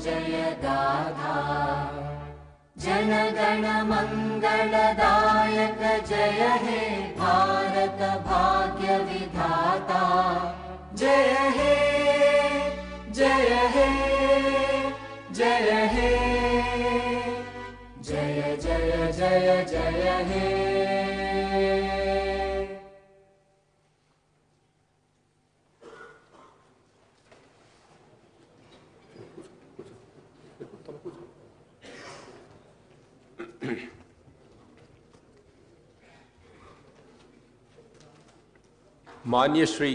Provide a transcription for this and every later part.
जय गाथा जनगण मंगलदायक जय हे भारत भाग्य विधाता जय हे जय हे जय हे जय जय जय जय हे। मान्य श्री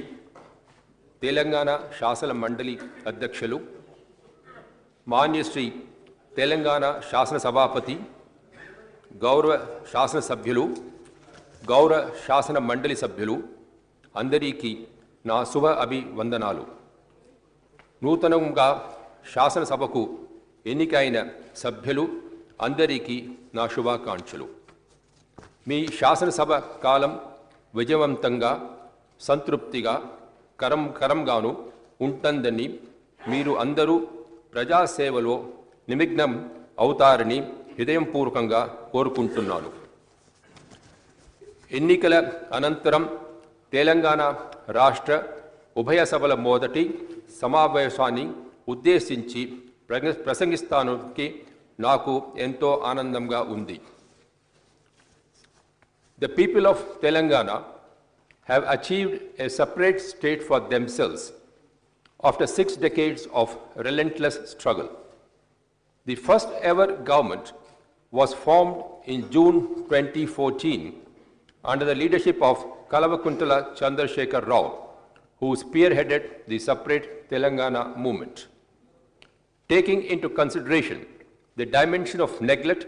तेलंगाना शासन मंडली अध्यक्षुलु, मान्य श्री तेलंगाना शासन सभापति, गौरव शासन सभ्युलु, गौरव शासन मंडली सभ्युलु अंदरिकी ना शुभ अभिवंदनालु। नूतనంగా శాసన సభకు ఎన్నికైన సభ్యులు అందరికీ నా శుభాకాంక్షలు। మీ శాసనసభ కాలం విజయవంతంగా సంతృప్తిగా కరంగాను ఉంటుందని మీరు అందరూ ప్రజాసేవలో నిమగ్నం అవుతారని హృదయపూర్వకంగా కోరుకుంటున్నాను। ఎన్నికల అనంతరం తెలంగాణ రాష్ట్ర ఉభయ సభల మొదటి సమావేశాన్ని ఉద్దేశించి ప్రసంగిస్తానికి నాకు ఎంతో ఆనందంగా ఉంది। The people of Telangana have achieved a separate state for themselves after 6 decades of relentless struggle. The first ever government was formed in June 2014 under the leadership of Kalavakuntala Chandrasekhar Rao, who spearheaded the separate Telangana movement. Taking into consideration the dimension of neglect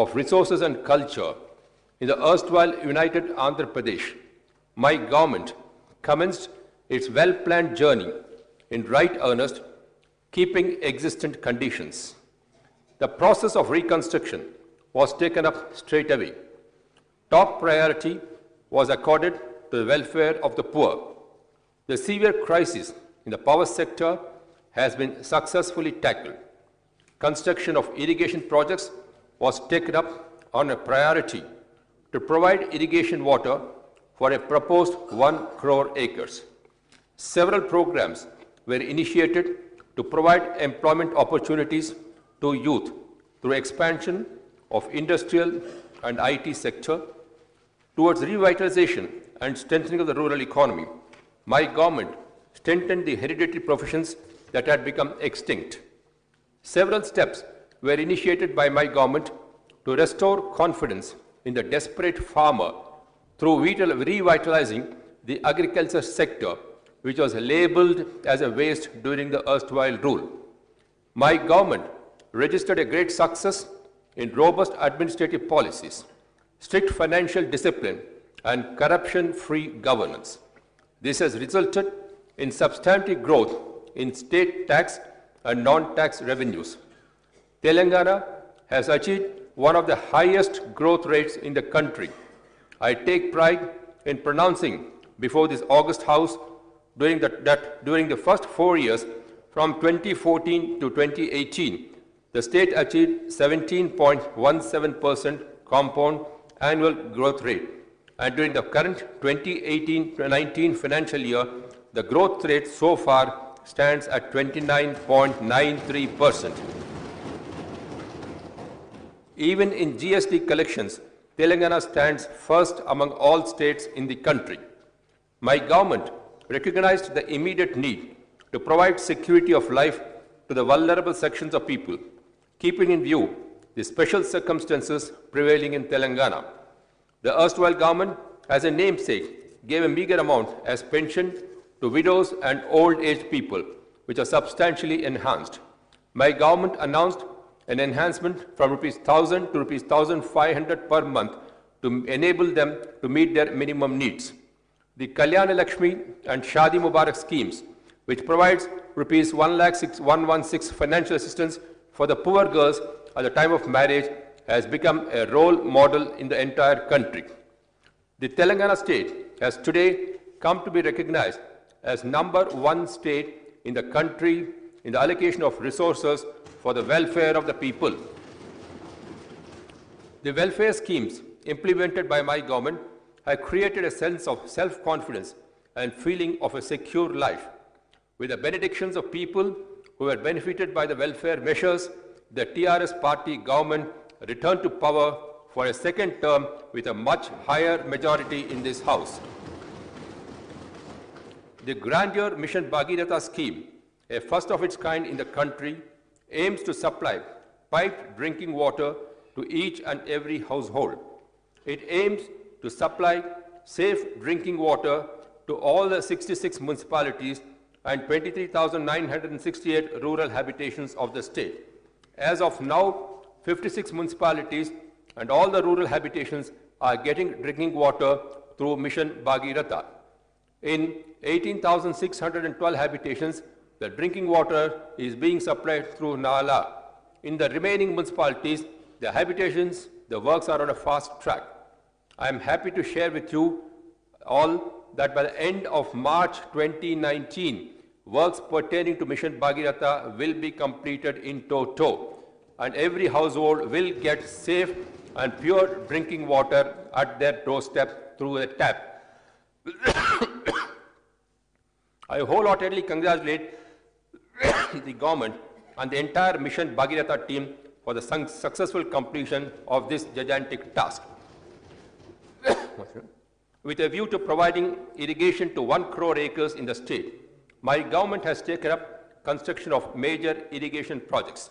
of resources and culture in the erstwhile united Andhra Pradesh, my government commenced its well-planned journey in right earnest, keeping existent conditions. The process of reconstruction was taken up straight away. Top priority was accorded to the welfare of the poor. The severe crisis in the power sector has been successfully tackled. Construction of irrigation projects was taken up on a priority to provide irrigation water for a proposed 1 crore acres. Several programs were initiated to provide employment opportunities to youth through expansion of industrial and IT sector. Towards revitalization and strengthening of the rural economy, my government strengthened the hereditary professions that had become extinct. Several steps were initiated by my government to restore confidence in the desperate farmer through revitalizing the agriculture sector, which was labeled as a waste during the erstwhile rule. My government registered a great success in robust administrative policies, strict financial discipline, and corruption-free governance. This has resulted in substantive growth in state tax and non-tax revenues. Telangana has achieved one of the highest growth rates in the country. I take pride in pronouncing before this august house that during the first 4 years from 2014 to 2018, the state achieved 17.17% compound annual growth rate. And during the current 2018-19 financial year, the growth rate so far stands at 29.93%. Even in GST collections, Telangana stands first among all states in the country. My government recognized the immediate need to provide security of life to the vulnerable sections of people, keeping in view the special circumstances prevailing in Telangana. The erstwhile government, as a namesake, gave a meager amount as pension to widows and old-aged people, which are substantially enhanced. My government announced an enhancement from ₹1,000 to ₹1,500 per month to enable them to meet their minimum needs. The Kalyana Lakshmi and Shadi Mubarak schemes, which provides ₹1,116 financial assistance for the poor girls at the time of marriage, has become a role model in the entire country. The Telangana state has today come to be recognized as #1 state in the country in the allocation of resources for the welfare of the people. The welfare schemes implemented by my government have created a sense of self-confidence and feeling of a secure life. With the benedictions of people who were benefited by the welfare measures, the TRS party government returned to power for a second term with a much higher majority in this House. The Grandeur Mission Bhagiratha scheme, a first of its kind in the country, aims to supply piped drinking water to each and every household. It aims to supply safe drinking water to all the 66 municipalities and 23,968 rural habitations of the state. As of now, 56 municipalities and all the rural habitations are getting drinking water through Mission Bhagiratha. In 18,612 habitations, the drinking water is being supplied through Nala. In the remaining municipalities, the habitations, the works are on a fast track. I am happy to share with you all that by the end of March 2019, works pertaining to Mission Bhagiratha will be completed in toto, and every household will get safe and pure drinking water at their doorstep through a tap. I wholeheartedly congratulate the government and the entire Mission Bhagiratha team for the successful completion of this gigantic task. With a view to providing irrigation to 1 crore acres in the state, my government has taken up construction of major irrigation projects.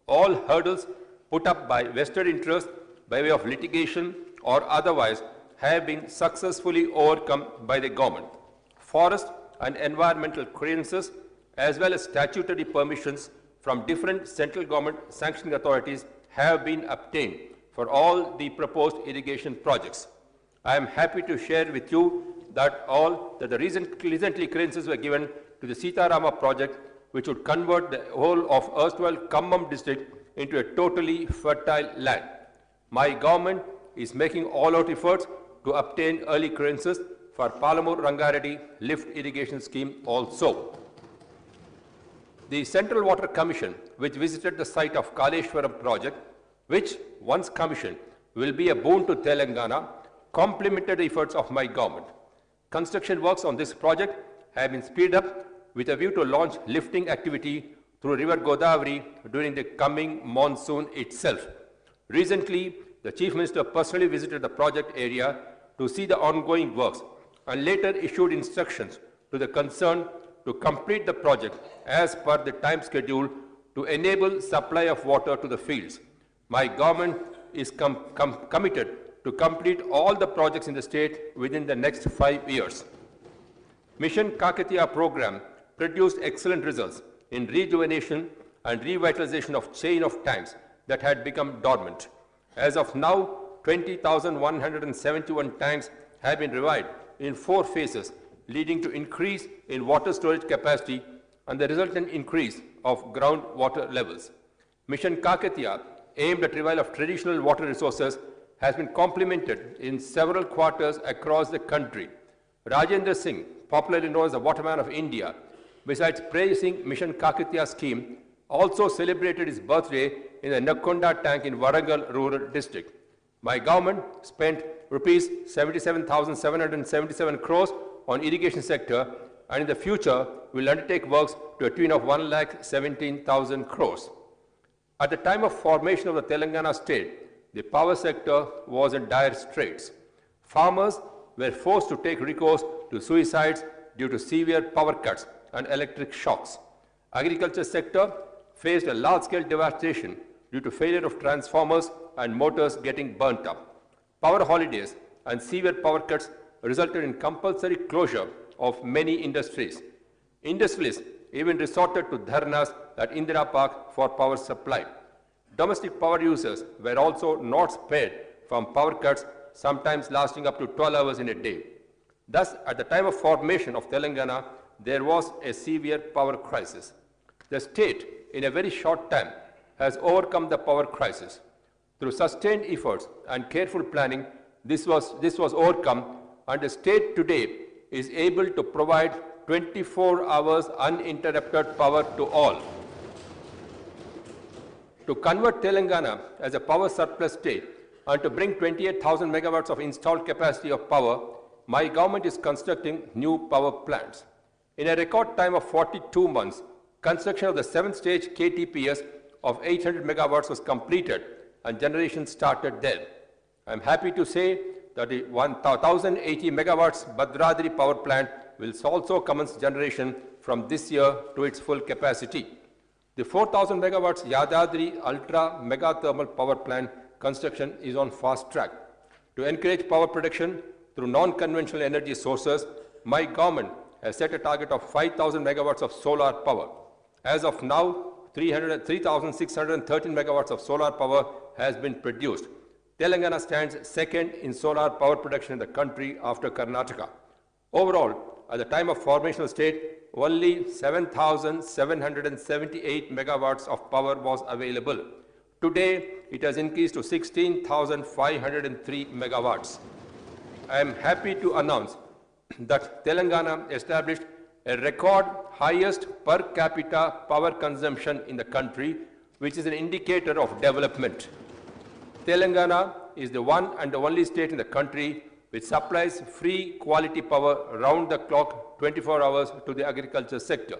All hurdles put up by vested interests by way of litigation or otherwise have been successfully overcome by the government. Forest and environmental clearances as well as statutory permissions from different central government sanctioning authorities have been obtained for all the proposed irrigation projects. I am happy to share with you that the recently clearances were given to the Sitarama project, which would convert the whole of erstwhile Khammam district into a totally fertile land. My government is making all-out efforts to obtain early clearances for Palamur Rangareddy lift irrigation scheme also. The Central Water Commission, which visited the site of Kaleshwaram project, which once commissioned will be a boon to Telangana, complemented the efforts of my government. Construction works on this project have been speeded up with a view to launch lifting activity through River Godavari during the coming monsoon itself. Recently, the Chief Minister personally visited the project area to see the ongoing works and later issued instructions to the concerned to complete the project as per the time schedule to enable supply of water to the fields. My government is committed to complete all the projects in the state within the next 5 years. Mission Kakatiya program produced excellent results in rejuvenation and revitalization of chain of tanks that had become dormant. As of now, 20,171 tanks have been revived in 4 phases, leading to increase in water storage capacity and the resultant increase of groundwater levels. Mission Kakatiya, aimed at revival of traditional water resources, has been complemented in several quarters across the country. Rajendra Singh, popularly known as the Waterman of India, besides praising Mission Kakatiya scheme, also celebrated his birthday in the Nakkonda tank in Warangal rural district. My government spent rupees 77,777 crores on irrigation sector, and in the future will undertake works to a tune of 1,17,000 crores. At the time of formation of the Telangana state, the power sector was in dire straits. Farmers were forced to take recourse to suicides due to severe power cuts and electric shocks. Agriculture sector faced a large-scale devastation due to failure of transformers and motors getting burnt up. Power holidays and severe power cuts resulted in compulsory closure of many industries. Industrialists even resorted to dharnas at Indira Park for power supply. Domestic power users were also not spared from power cuts, sometimes lasting up to 12 hours in a day. Thus, at the time of formation of Telangana, there was a severe power crisis. The state, in a very short time, has overcome the power crisis. Through sustained efforts and careful planning, this was overcome, and the state today is able to provide 24 hours uninterrupted power to all. To convert Telangana as a power surplus state and to bring 28,000 megawatts of installed capacity of power, my government is constructing new power plants. In a record time of 42 months, construction of the 7th stage KTPS of 800 megawatts was completed and generation started there. I am happy to say that the 1,080 megawatts Bhadradri power plant will also commence generation from this year to its full capacity. The 4,000 megawatts Yadadri Ultra Mega Thermal Power Plant construction is on fast track. To encourage power production through non-conventional energy sources, my government has set a target of 5,000 megawatts of solar power. As of now, 3,613 megawatts of solar power has been produced. Telangana stands second in solar power production in the country after Karnataka. Overall, at the time of formation of the state, only 7,778 megawatts of power was available. Today, it has increased to 16,503 megawatts. I am happy to announce that Telangana established a record highest per capita power consumption in the country, which is an indicator of development. Telangana is the one and the only state in the country which supplies free quality power round the clock 24 hours to the agriculture sector.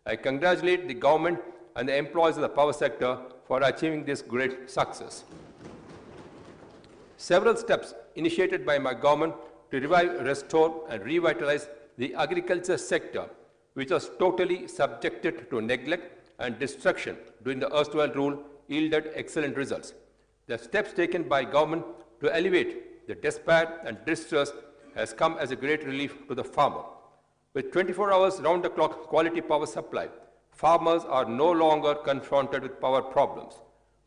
I congratulate the government and the employees of the power sector for achieving this great success. Several steps initiated by my government to revive, restore and revitalize the agriculture sector, which was totally subjected to neglect and destruction during the erstwhile rule, yielded excellent results. The steps taken by government to alleviate the despair and distress has come as a great relief to the farmer. With 24 hours round-the-clock quality power supply, farmers are no longer confronted with power problems.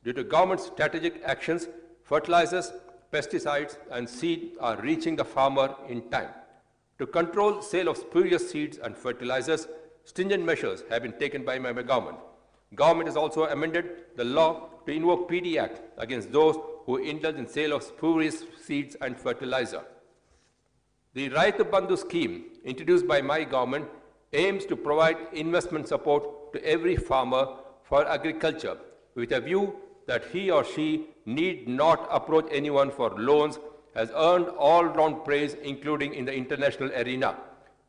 Due to government's strategic actions, fertilizers, pesticides and seed are reaching the farmer in time. To control sale of spurious seeds and fertilizers, stringent measures have been taken by my government. Government has also amended the law to invoke PD Act against those who indulge in sale of spurious seeds and fertilizer. The Raitu Bandhu scheme, introduced by my government, aims to provide investment support to every farmer for agriculture with a view that he or she need not approach anyone for loans, has earned all-round praise, including in the international arena.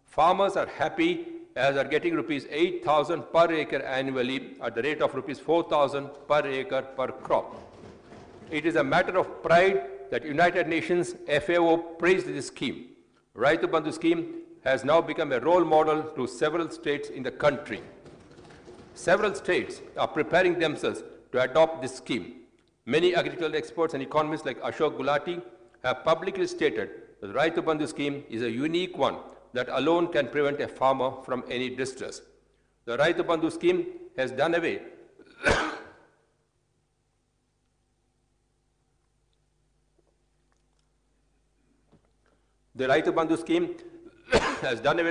Farmers are happy as are getting rupees 8,000 per acre annually at the rate of rupees 4,000 per acre per crop. It is a matter of pride that United Nations FAO praised this scheme. Raitu Bandhu scheme has now become a role model to several states in the country. Several states are preparing themselves to adopt this scheme. Many agricultural experts and economists like Ashok Gulati have publicly stated that the Raitu Bandhu scheme is a unique one that alone can prevent a farmer from any distress. The Raitu Bandhu scheme has done away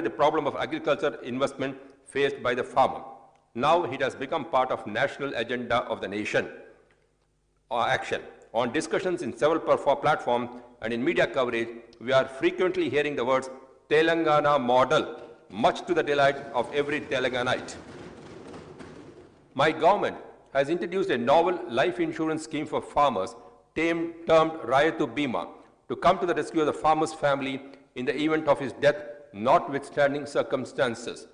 the problem of agriculture investment faced by the farmer. Now it has become part of national agenda of the nation. Action. On discussions in several platforms and in media coverage, we are frequently hearing the words Telangana model, much to the delight of every Telanganite. My government has introduced a novel life insurance scheme for farmers termed Raitu Bima to come to the rescue of the farmer's family in the event of his death, notwithstanding circumstances.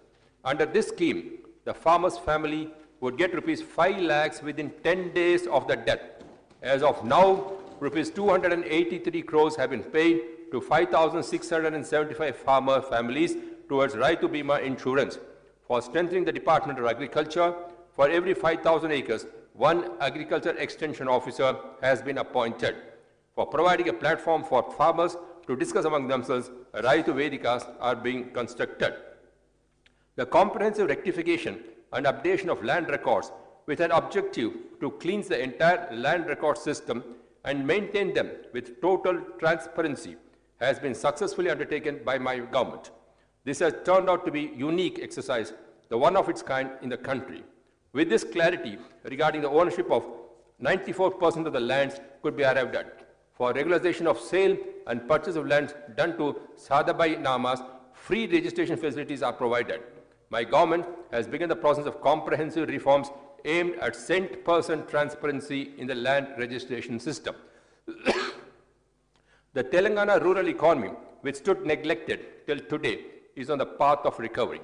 Under this scheme, the farmer's family would get rupees 5 lakhs within 10 days of the death. As of now, rupees 283 crores have been paid to 5,675 farmer families towards Raitu Bima insurance. For strengthening the Department of Agriculture, for every 5,000 acres, one agriculture extension officer has been appointed. For providing a platform for farmers to discuss among themselves, Raitu Vedikas are being constructed. The comprehensive rectification and updation of land records with an objective to cleanse the entire land record system and maintain them with total transparency has been successfully undertaken by my government. This has turned out to be a unique exercise, the one of its kind in the country. With this clarity regarding the ownership of 94% of the lands could be arrived at. For regularization of sale and purchase of lands done to Sadabai Namas, free registration facilities are provided. My government has begun the process of comprehensive reforms aimed at cent% transparency in the land registration system. The Telangana rural economy, which stood neglected till today, is on the path of recovery.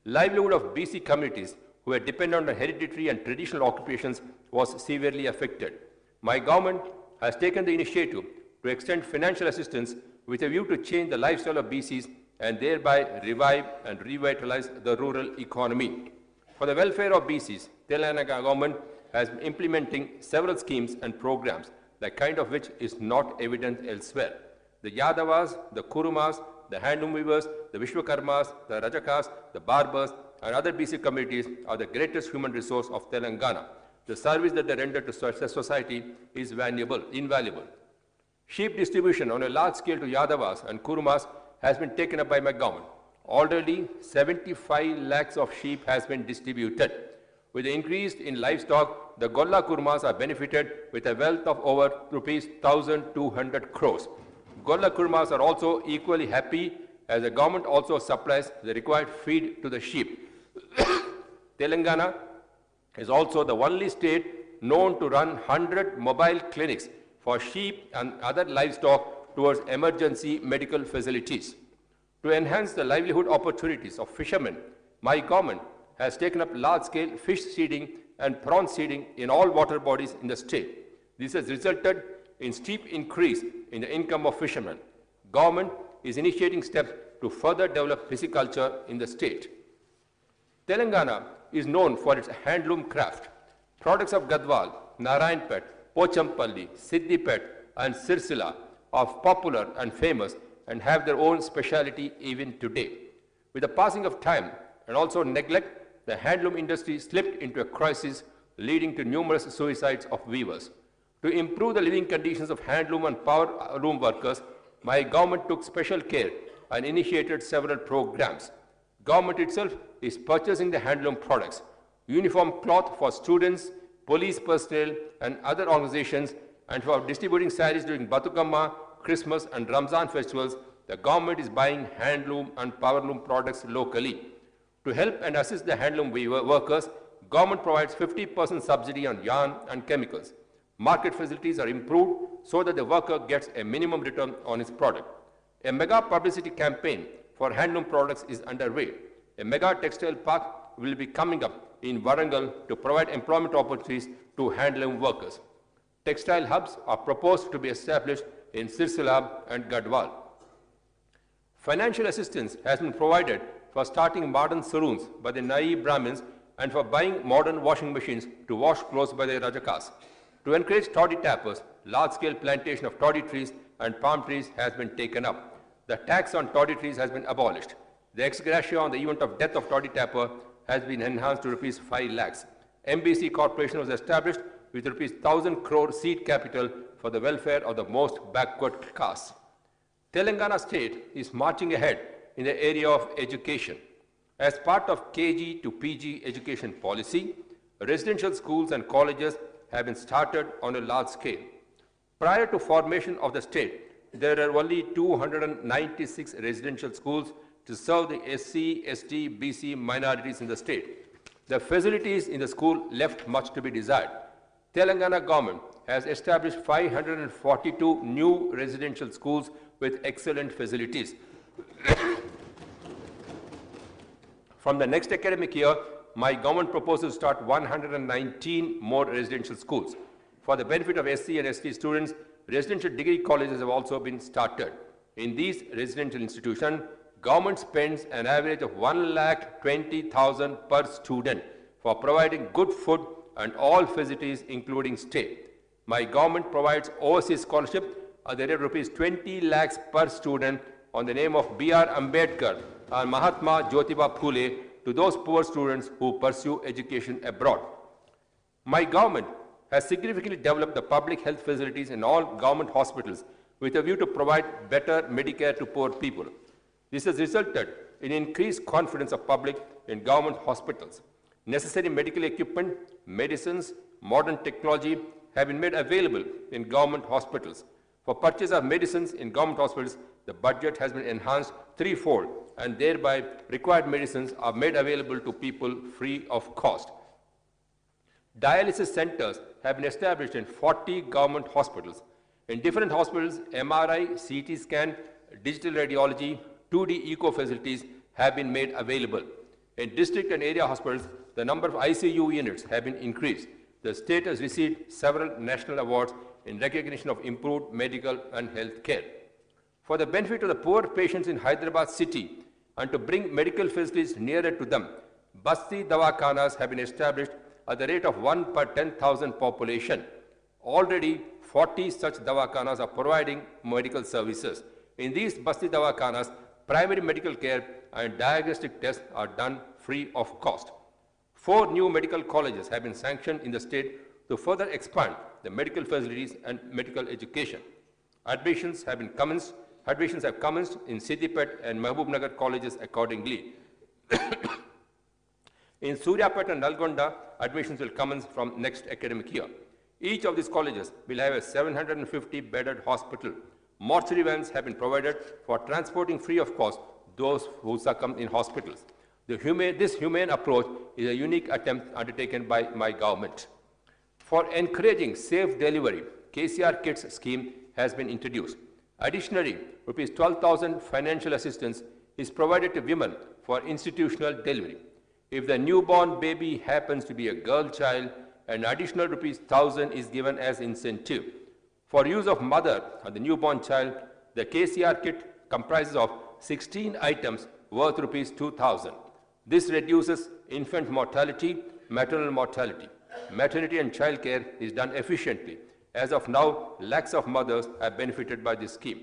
Livelihood of BC communities who were dependent on hereditary and traditional occupations was severely affected. My government has taken the initiative to extend financial assistance with a view to change the lifestyle of BCs and thereby revive and revitalize the rural economy. For the welfare of BCs, Telangana government has been implementing several schemes and programs, the kind of which is not evident elsewhere. The Yadavas, the Kurumas, the handloom weavers, the Vishwakarmas, the Rajakas, the barbers, and other BC communities are the greatest human resource of Telangana. The service that they render to society is invaluable. Sheep distribution on a large scale to Yadavas and Kurumas has been taken up by my government. Already 75 lakhs of sheep has been distributed. With the increase in livestock, the Golla Kurumas are benefited with a wealth of over rupees 1,200 crores. Golla Kurumas are also equally happy as the government also supplies the required feed to the sheep. Telangana is also the only state known to run 100 mobile clinics for sheep and other livestock towards emergency medical facilities. To enhance the livelihood opportunities of fishermen, my government has taken up large-scale fish seeding and prawn seeding in all water bodies in the state. This has resulted in steep increase in the income of fishermen. Government is initiating steps to further develop pisciculture in the state. Telangana is known for its handloom craft. Products of Gadwal, Narayanpet, Pochampalli, Siddipet, and Sirsila are popular and famous and have their own speciality even today. With the passing of time and also neglect, the handloom industry slipped into a crisis, leading to numerous suicides of weavers. To improve the living conditions of handloom and power loom workers, my government took special care and initiated several programs. Government itself is purchasing the handloom products, uniform cloth for students, police personnel, and other organizations, and for distributing sarees during Batukamma, Christmas, and Ramzan festivals. The government is buying handloom and powerloom products locally. To help and assist the handloom workers, government provides 50% subsidy on yarn and chemicals. Market facilities are improved so that the worker gets a minimum return on his product. A mega publicity campaign for handloom products is underway. A mega textile park will be coming up in Warangal to provide employment opportunities to handloom workers. Textile hubs are proposed to be established in Sirsila and Gadwal. Financial assistance has been provided for starting modern saloons by the Nai Brahmins and for buying modern washing machines to wash clothes by the Rajakas. To encourage toddy tappers, large-scale plantation of toddy trees and palm trees has been taken up. The tax on toddy trees has been abolished. The ex gratia on the event of death of toddy tapper has been enhanced to rupees 5 lakhs. MBC Corporation was established with rupees 1,000 crore seed capital for the welfare of the most backward castes. Telangana state is marching ahead in the area of education. As part of KG to PG education policy, residential schools and colleges have been started on a large scale. Prior to formation of the state, there are only 296 residential schools to serve the SC, ST, BC minorities in the state. The facilities in the school left much to be desired. Telangana government has established 542 new residential schools with excellent facilities. From the next academic year, my government proposes to start 119 more residential schools. For the benefit of SC and ST students, residential degree colleges have also been started. In these residential institutions, government spends an average of 1,20,000 per student for providing good food and all facilities including stay. My government provides overseas scholarship at the rate of rupees 20 lakhs per student on the name of B.R. Ambedkar and Mahatma Jyotiba Phule to those poor students who pursue education abroad. My government has significantly developed the public health facilities in all government hospitals with a view to provide better Medicare to poor people. This has resulted in increased confidence of public in government hospitals. Necessary medical equipment, medicines, modern technology have been made available in government hospitals. For purchase of medicines in government hospitals, the budget has been enhanced threefold, and thereby required medicines are made available to people free of cost. Dialysis centers have been established in 40 government hospitals. In different hospitals, MRI, CT scan, digital radiology, 2D echo facilities have been made available. In district and area hospitals, the number of ICU units have been increased. The state has received several national awards in recognition of improved medical and health care. For the benefit of the poor patients in Hyderabad city and to bring medical facilities nearer to them, Basti Dawakhanas have been established at the rate of 1 per 10,000 population. Already 40 such Dawakhanas are providing medical services. In these Basti Dawakhanas, primary medical care and diagnostic tests are done free of cost. 4 new medical colleges have been sanctioned in the state to further expand the medical facilities and medical education. Admissions have commenced in Siddipet and Mahbubnagar colleges accordingly. In Suryapet and Nalgonda, admissions will commence from next academic year. Each of these colleges will have a 750-bedded hospital. Mortuary vans have been provided for transporting free of cost those who succumb in hospitals. This humane approach is a unique attempt undertaken by my government. For encouraging safe delivery, KCR Kits scheme has been introduced. Additionally, rupees 12,000 financial assistance is provided to women for institutional delivery. If the newborn baby happens to be a girl child, an additional rupees 1,000 is given as incentive. For use of mother and the newborn child, the KCR kit comprises of 16 items worth rupees 2,000. This reduces infant mortality, maternal mortality. Maternity and child care is done efficiently. As of now, lakhs of mothers have benefited by this scheme.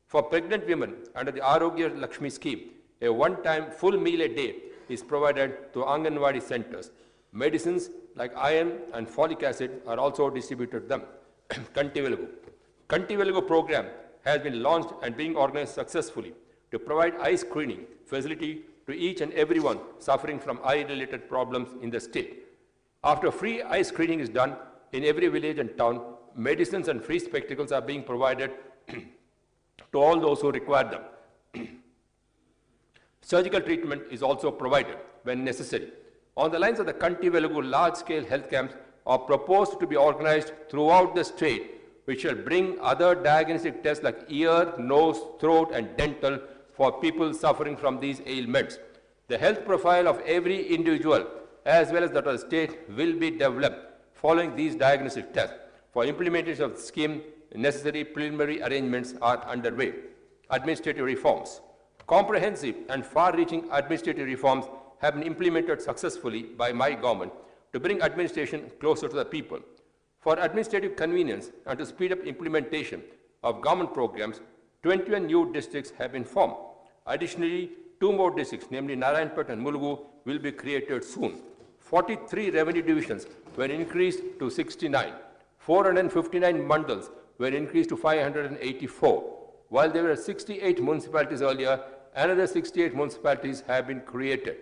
For pregnant women under the Arogya Lakshmi scheme, a one-time full meal a day is provided to Anganwadi centers. Medicines like iron and folic acid are also distributed to them. Kanti Velugu program has been launched and being organized successfully to provide eye screening facility to each and everyone suffering from eye-related problems in the state. After free eye screening is done in every village and town, medicines and free spectacles are being provided to all those who require them. Surgical treatment is also provided when necessary. On the lines of the Kanti Velugu, large-scale health camps are proposed to be organized throughout the state, which shall bring other diagnostic tests like ear, nose, throat, and dental for people suffering from these ailments. The health profile of every individual, as well as that of the state, will be developed following these diagnostic tests. For implementation of the scheme, necessary preliminary arrangements are underway. Administrative reforms. Comprehensive and far-reaching administrative reforms have been implemented successfully by my government to bring administration closer to the people. For administrative convenience and to speed up implementation of government programs, 21 new districts have been formed. Additionally, 2 more districts, namely Narayanpet and Mulugu, will be created soon. 43 revenue divisions were increased to 69. 459 mandals were increased to 584. While there were 68 municipalities earlier, another 68 municipalities have been created.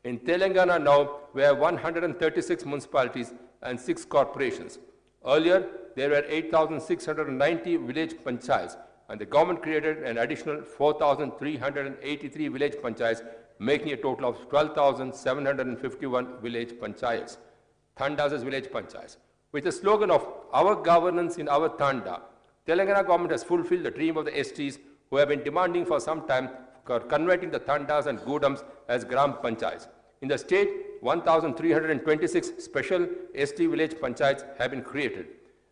In Telangana now, we have 136 municipalities and 6 corporations. Earlier, there were 8,690 village panchayats, and the government created an additional 4,383 village panchayats, making a total of 12,751 village panchayats. Thandas as village panchayats. With the slogan of "Our governance in our Thanda," Telangana government has fulfilled the dream of the STs who have been demanding for some time for converting the Thandas and Gudams as Gram Panchayats. In the state, 1,326 special ST village panchayats have been created.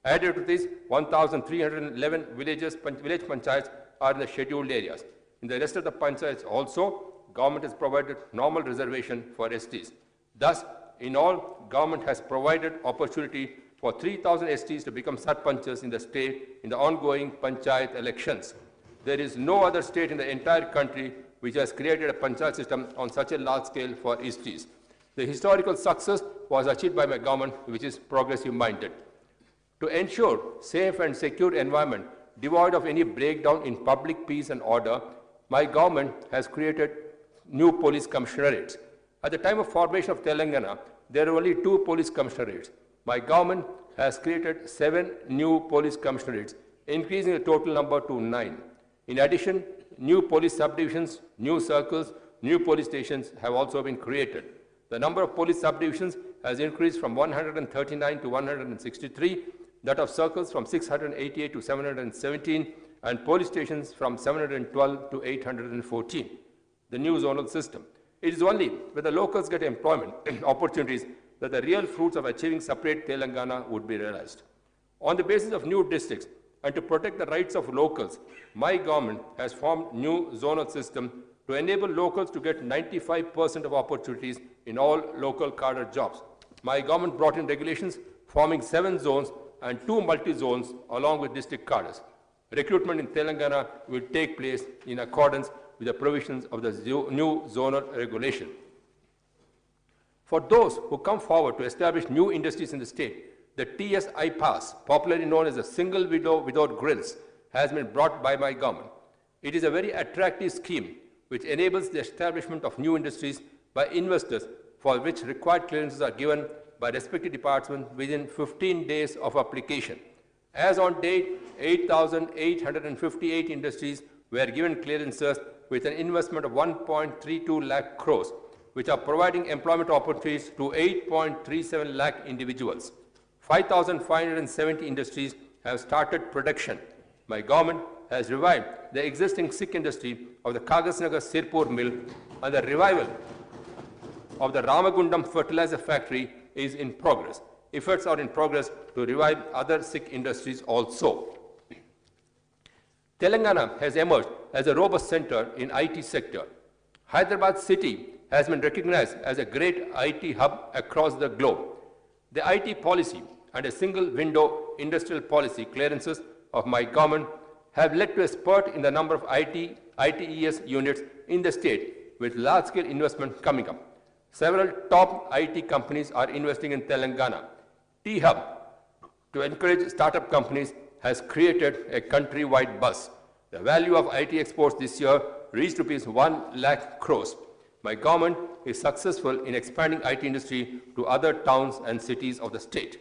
Added to this, 1,311 village panchayats are in the scheduled areas. In the rest of the panchayats also, government has provided normal reservation for STs. Thus, in all, government has provided opportunity for 3,000 STs to become sarpanchas in the state in the ongoing panchayat elections. There is no other state in the entire country which has created a panchayat system on such a large scale for STs. The historical success was achieved by my government, which is progressive-minded. To ensure safe and secure environment devoid of any breakdown in public peace and order, my government has created new police commissionerates. At the time of formation of Telangana, there were only 2 police commissionerates. My government has created 7 new police commissionerates, increasing the total number to 9. In addition, new police subdivisions, new circles, new police stations have also been created. The number of police subdivisions has increased from 139 to 163, that of circles from 688 to 717, and police stations from 712 to 814. The new zonal system. It is only when the locals get employment opportunities that the real fruits of achieving separate Telangana would be realized. On the basis of new districts and to protect the rights of locals, my government has formed new zonal system to enable locals to get 95% of opportunities in all local cadre jobs. My government brought in regulations forming 7 zones and 2 multi-zones along with district cadres. Recruitment in Telangana will take place in accordance with the provisions of the new zonal regulation. For those who come forward to establish new industries in the state, the TSI pass, popularly known as a single window without grills, has been brought by my government. It is a very attractive scheme which enables the establishment of new industries by investors for which required clearances are given by respective departments within 15 days of application. As on date, 8,858 industries were given clearances with an investment of 1.32 lakh crores, which are providing employment opportunities to 8.37 lakh individuals. 5,570 industries have started production. My government has revived the existing Sikh industry of the Kagasnagar Sirpur mill, and the revival of the Ramagundam fertilizer factory is in progress. Efforts are in progress to revive other Sikh industries also. Telangana has emerged as a robust center in IT sector. Hyderabad city has been recognized as a great IT hub across the globe. The IT policy and a single window industrial policy clearances of my government have led to a spurt in the number of ITES units in the state, with large-scale investment coming up. Several top IT companies are investing in Telangana. T-Hub, to encourage startup companies, has created a country-wide buzz. The value of IT exports this year reached rupees 1 lakh crores. My government is successful in expanding IT industry to other towns and cities of the state.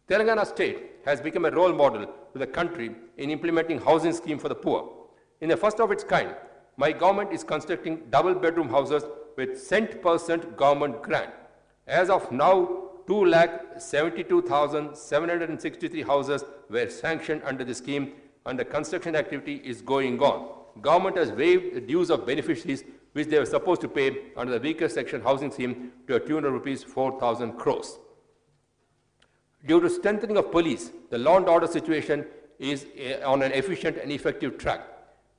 Telangana state has become a role model to the country in implementing housing scheme for the poor. In the first of its kind, my government is constructing double-bedroom houses with cent% government grant. As of now, 2,72,763 houses were sanctioned under the scheme, and the construction activity is going on. Government has waived the dues of beneficiaries which they were supposed to pay under the weaker section housing scheme to a tune of rupees 4,000 crores. Due to strengthening of police, the law and order situation is on an efficient and effective track.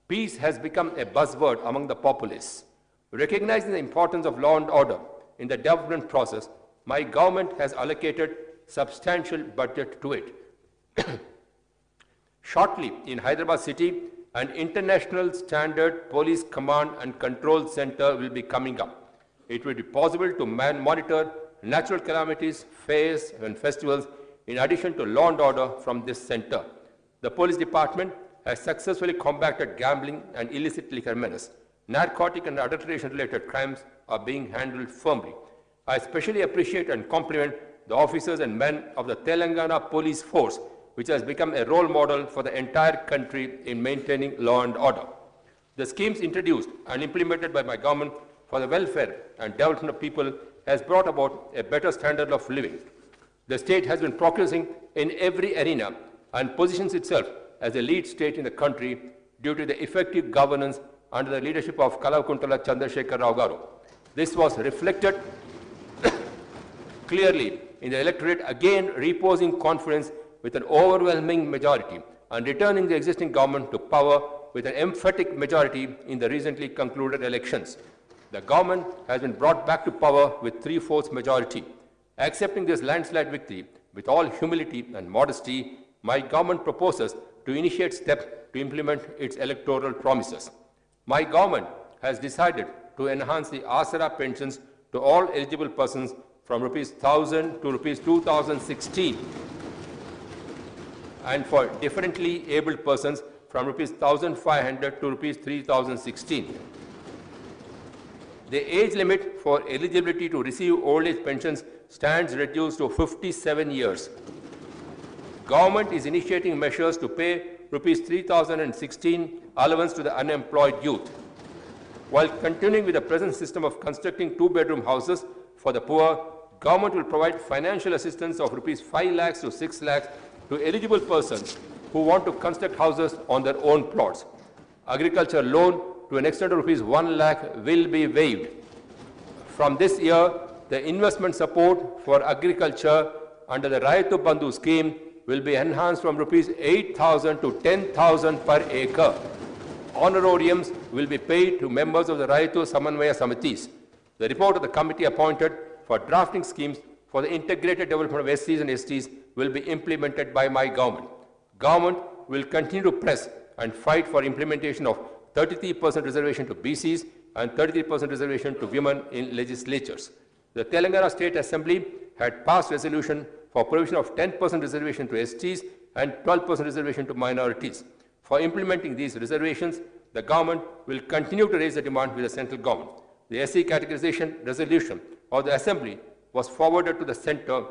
Peace has become a buzzword among the populace. Recognizing the importance of law and order in the development process, my government has allocated substantial budget to it. Shortly, in Hyderabad city, an international standard police command and control center will be coming up. It will be possible to monitor natural calamities, fairs, and festivals in addition to law and order from this center. The police department has successfully combated gambling and illicit liquor menace. Narcotic and adulteration-related crimes are being handled firmly. I especially appreciate and compliment the officers and men of the Telangana Police Force, which has become a role model for the entire country in maintaining law and order. The schemes introduced and implemented by my government for the welfare and development of people has brought about a better standard of living. The state has been progressing in every arena and positions itself as a lead state in the country due to the effective governance under the leadership of Kalakuntala Chandrasekhar Rao Garu. This was reflected clearly in the electorate again reposing confidence with an overwhelming majority and returning the existing government to power with an emphatic majority in the recently concluded elections. The government has been brought back to power with 3/4 majority. Accepting this landslide victory with all humility and modesty, my government proposes to initiate steps to implement its electoral promises. My government has decided to enhance the Asara pensions to all eligible persons from rupees 1,000 to rupees 2,016, and for differently abled persons from rupees 1,500 to rupees 3,016. The age limit for eligibility to receive old age pensions stands reduced to 57 years. Government is initiating measures to pay rupees 3,016 allowance to the unemployed youth. While continuing with the present system of constructing 2-bedroom houses for the poor, government will provide financial assistance of rupees 5 lakhs to 6 lakhs to eligible persons who want to construct houses on their own plots. Agriculture loan to an extent of rupees 1 lakh will be waived. From this year, the investment support for agriculture under the Raitu Bandhu scheme will be enhanced from rupees 8,000 to 10,000 per acre. Honorariums will be paid to members of the Raitu Samanvaya Samitis. The report of the committee appointed for drafting schemes for the integrated development of SCs and STs will be implemented by my government. Government will continue to press and fight for implementation of 33% reservation to BCs and 33% reservation to women in legislatures. The Telangana State Assembly had passed resolution for provision of 10% reservation to STs and 12% reservation to minorities. For implementing these reservations, the government will continue to raise the demand with the central government. The SC categorization resolution of the Assembly was forwarded to the Centre.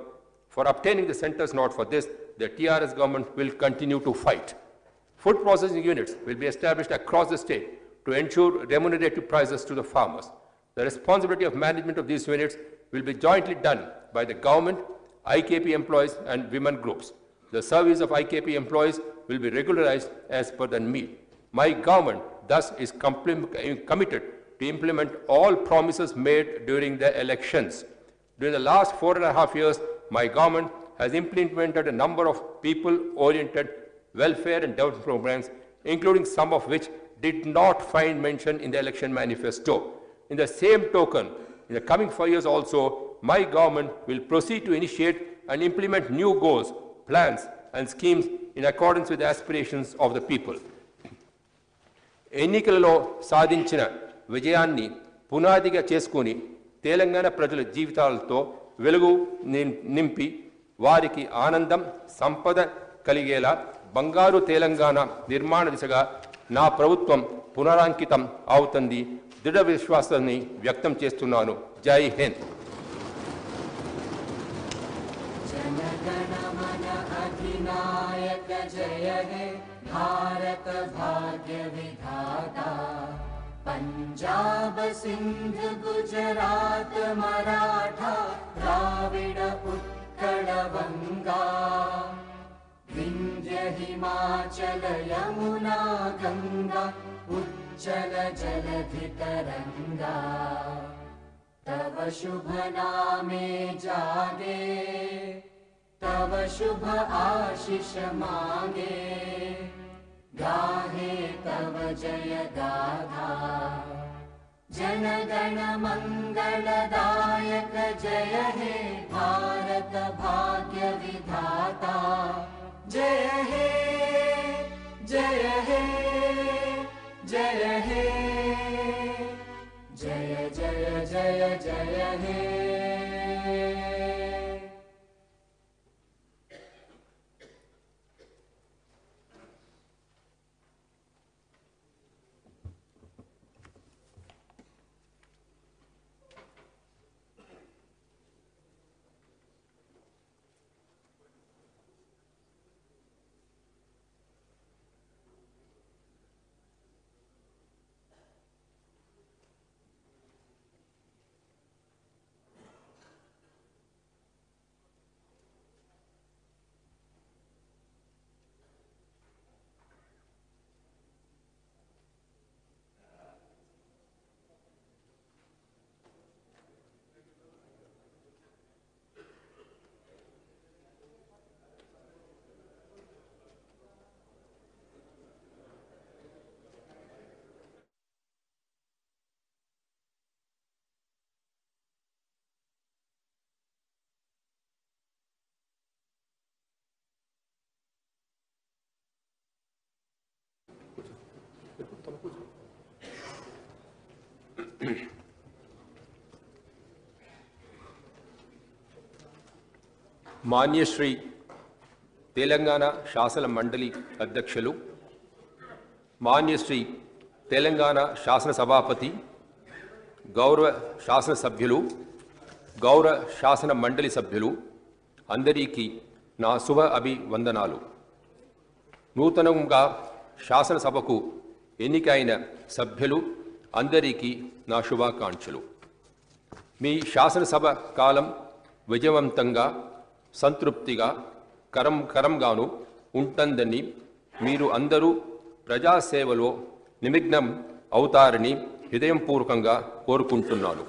For obtaining the Centre's nod for this, the TRS government will continue to fight. Food processing units will be established across the state to ensure remunerative prices to the farmers. The responsibility of management of these units will be jointly done by the government, IKP employees and women groups. The service of IKP employees will be regularized as per the need. My government thus is committed to implement all promises made during the elections. During the last 4.5 years, my government has implemented a number of people-oriented welfare and development programs, including some of which did not find mention in the election manifesto. In the same token, in the coming 5 years also, my government will proceed to initiate and implement new goals, plans, and schemes in accordance with the aspirations of the people. ఎన్నికలలో సాధించిన విజయాన్ని పునాదిగా చేసుకుని తెలంగాణ ప్రజల జీవితాలతో వెలుగు నింపి వారికి ఆనందం సంపద కలిగేలా బంగారు తెలంగాణ నిర్మాణ దిశగా నా ప్రభుత్వం పునరాంకితం అవుతుంది దృఢ విశ్వాసాన్ని వ్యక్తం చేస్తున్నాను. జై హింద్. अधिनायक जय हे भारत भाग्य विधाता पंजाब सिंध गुजरात मराठा द्राविड उत्कल बंगा विंध्य हिमाचल यमुना गंगा उच्चल जलधि तरंगा तव शुभ नामे जागे तव शुभ आशीष मांगे गाहे तव जय गाथा जन गण मंगलदायक जय हे भारत भाग्य विधाता जय हे जय हे जय हे जय जय जय जय हे. मान्य श्री तेलंगाना शासन मंडली अध्यक्षुलु, मान्य श्री तेलंगाना शासन सभापति, गौरव शासन सभ्युलु, गौरव शासन मंडली सभ्युलु अंदरिकी ना शुभ अभिवंदनालु. नूतనంగా శాసన సభకు ఎన్నికైన సభ్యులు అందరికీ నా శుభాకాంక్షలు. మీ శాసనసభ కాలం విజయవంతంగా సంతృప్తిగా కరంగాను ఉంటుందని మీరు అందరూ ప్రజాసేవలో నిమగ్నం అవుతారని హృదయపూర్వకంగా కోరుకుంటున్నాను.